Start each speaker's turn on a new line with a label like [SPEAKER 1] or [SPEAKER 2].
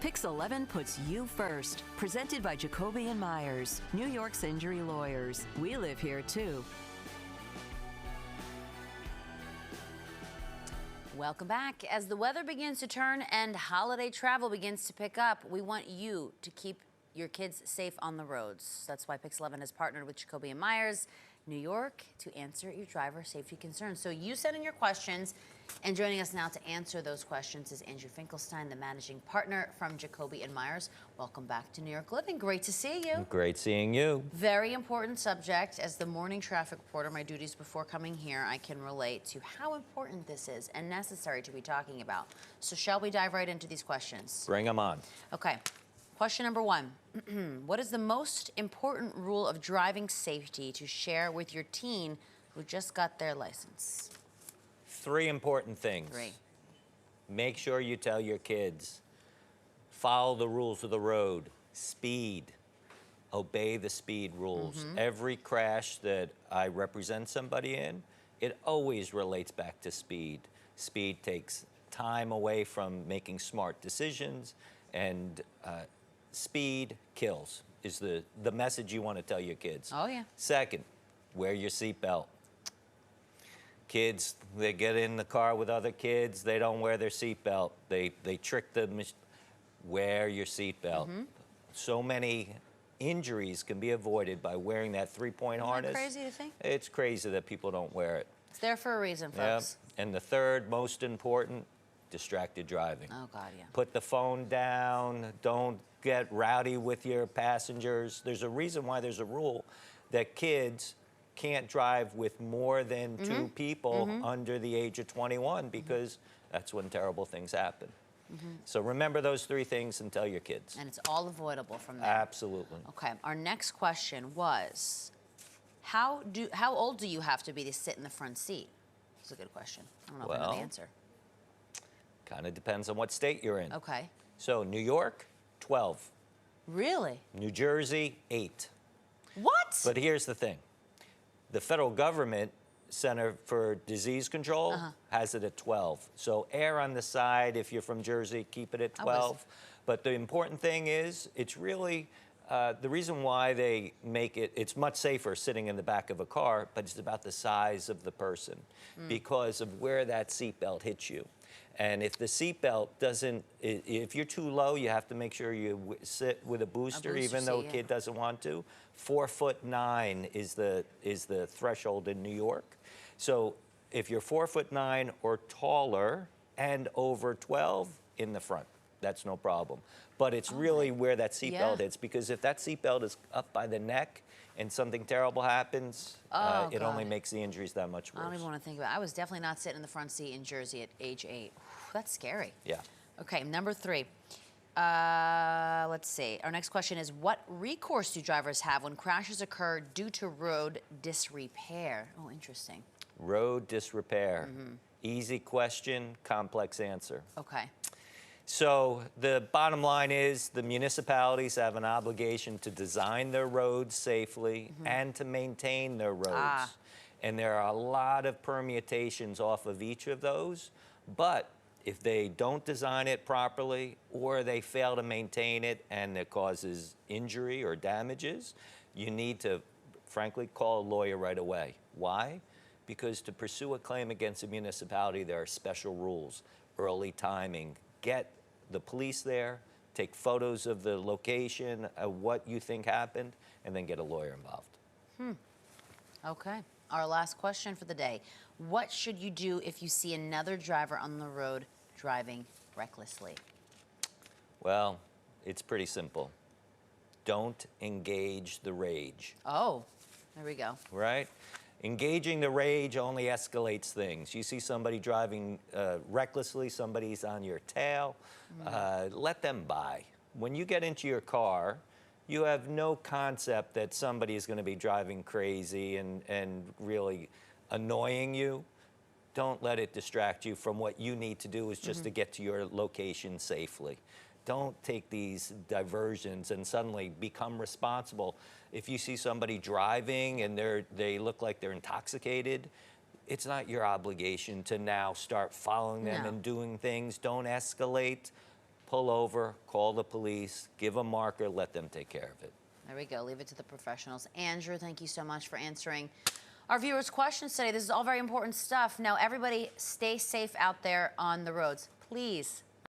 [SPEAKER 1] PIX11 puts you first. Presented by Jacoby & Myers, New York's injury lawyers. We live here, too.
[SPEAKER 2] Welcome back. As the weather begins to turn and holiday travel begins to pick up, we want you to keep your kids safe on the roads. That's why PIX11 has partnered with Jacoby & Myers, New York, to answer your driver safety concerns. So you send in your questions, and joining us now to answer those questions is Andrew Finkelstein, the managing partner from Jacoby & Myers. Welcome back to New York Living. Great to see you.
[SPEAKER 3] Great seeing you.
[SPEAKER 2] Very important subject. As the morning traffic reporter, my duties before coming here, I can relate to how important this is and necessary to be talking about. So shall we dive right into these questions?
[SPEAKER 3] Bring them on.
[SPEAKER 2] Okay. Question number one. What is the most important rule of driving safety to share with your teen who just got their license?
[SPEAKER 3] 3 important things.
[SPEAKER 2] 3.
[SPEAKER 3] Make sure you tell your kids, follow the rules of the road, speed, obey the speed rules. Every crash that I represent somebody in, it always relates back to speed. Speed takes time away from making smart decisions, and speed kills is the message you want to tell your kids.
[SPEAKER 2] Oh, yeah.
[SPEAKER 3] Second, wear your seatbelt. Kids, they get in the car with other kids, they don't wear their seatbelt. They trick them. Wear your seatbelt. So many injuries can be avoided by wearing that 3-point harness.
[SPEAKER 2] Isn't that crazy to think?
[SPEAKER 3] It's crazy that people don't wear it.
[SPEAKER 2] It's there for a reason, folks.
[SPEAKER 3] Yep. And the third most important, distracted driving.
[SPEAKER 2] Oh, God, yeah.
[SPEAKER 3] Put the phone down. Don't get rowdy with your passengers. There's a reason why there's a rule that kids can't drive with more than 2 people under the age of 21, because that's when terrible things happen. So remember those 3 things and tell your kids.
[SPEAKER 2] And it's all avoidable from there.
[SPEAKER 3] Absolutely.
[SPEAKER 2] Okay, our next question was, how old do you have to be to sit in the front seat? That's a good question. I don't know if I know the answer.
[SPEAKER 3] Kind of depends on what state you're in.
[SPEAKER 2] Okay.
[SPEAKER 3] So New York, 12.
[SPEAKER 2] Really?
[SPEAKER 3] New Jersey, 8.
[SPEAKER 2] What?
[SPEAKER 3] But here's the thing. The federal government Center for Disease Control has it at 12. So err on the side. If you're from Jersey, keep it at 12. But the important thing is, it's really, the reason why they make it, it's much safer sitting in the back of a car, but it's about the size of the person because of where that seatbelt hits you. And if the seatbelt doesn't, if you're too low, you have to make sure you sit with a booster even though a kid doesn't want to. 4'9" is the threshold in New York. So if you're 4'9" or taller and over 12, in the front, that's no problem. But it's really where that seatbelt is, because if that seatbelt is up by the neck and something terrible happens, it only makes the injuries that much worse.
[SPEAKER 2] I don't even want to think about it. I was definitely not sitting in the front seat in Jersey at age 8. That's scary.
[SPEAKER 3] Yeah.
[SPEAKER 2] Okay, number 3. Let's see. Our next question is, what recourse do drivers have when crashes occur due to road disrepair? Oh, interesting.
[SPEAKER 3] Road disrepair. Easy question, complex answer.
[SPEAKER 2] Okay.
[SPEAKER 3] So the bottom line is the municipalities have an obligation to design their roads safely and to maintain their roads. And there are a lot of permutations off of each of those. But if they don't design it properly, or they fail to maintain it and it causes injury or damages, you need to, frankly, call a lawyer right away. Why? Because to pursue a claim against a municipality, there are special rules, early timing, get the police there, take photos of the location, what you think happened, and then get a lawyer involved.
[SPEAKER 2] Okay. Our last question for the day. What should you do if you see another driver on the road driving recklessly?
[SPEAKER 3] Well, it's pretty simple. Don't engage the rage.
[SPEAKER 2] Oh, there we go.
[SPEAKER 3] Right? Engaging the rage only escalates things. You see somebody driving recklessly, somebody's on your tail, let them by. When you get into your car, you have no concept that somebody is going to be driving crazy and really annoying you. Don't let it distract you from what you need to do, is just to get to your location safely. Don't take these diversions and suddenly become responsible. If you see somebody driving and they look like they're intoxicated, it's not your obligation to now start following them and doing things. Don't escalate. pull over, call the police, give a marker, let them take care of it.
[SPEAKER 2] There we go. Leave it to the professionals. Andrew, thank you so much for answering our viewers' questions today. This is all very important stuff. Now, everybody, stay safe out there on the roads. Please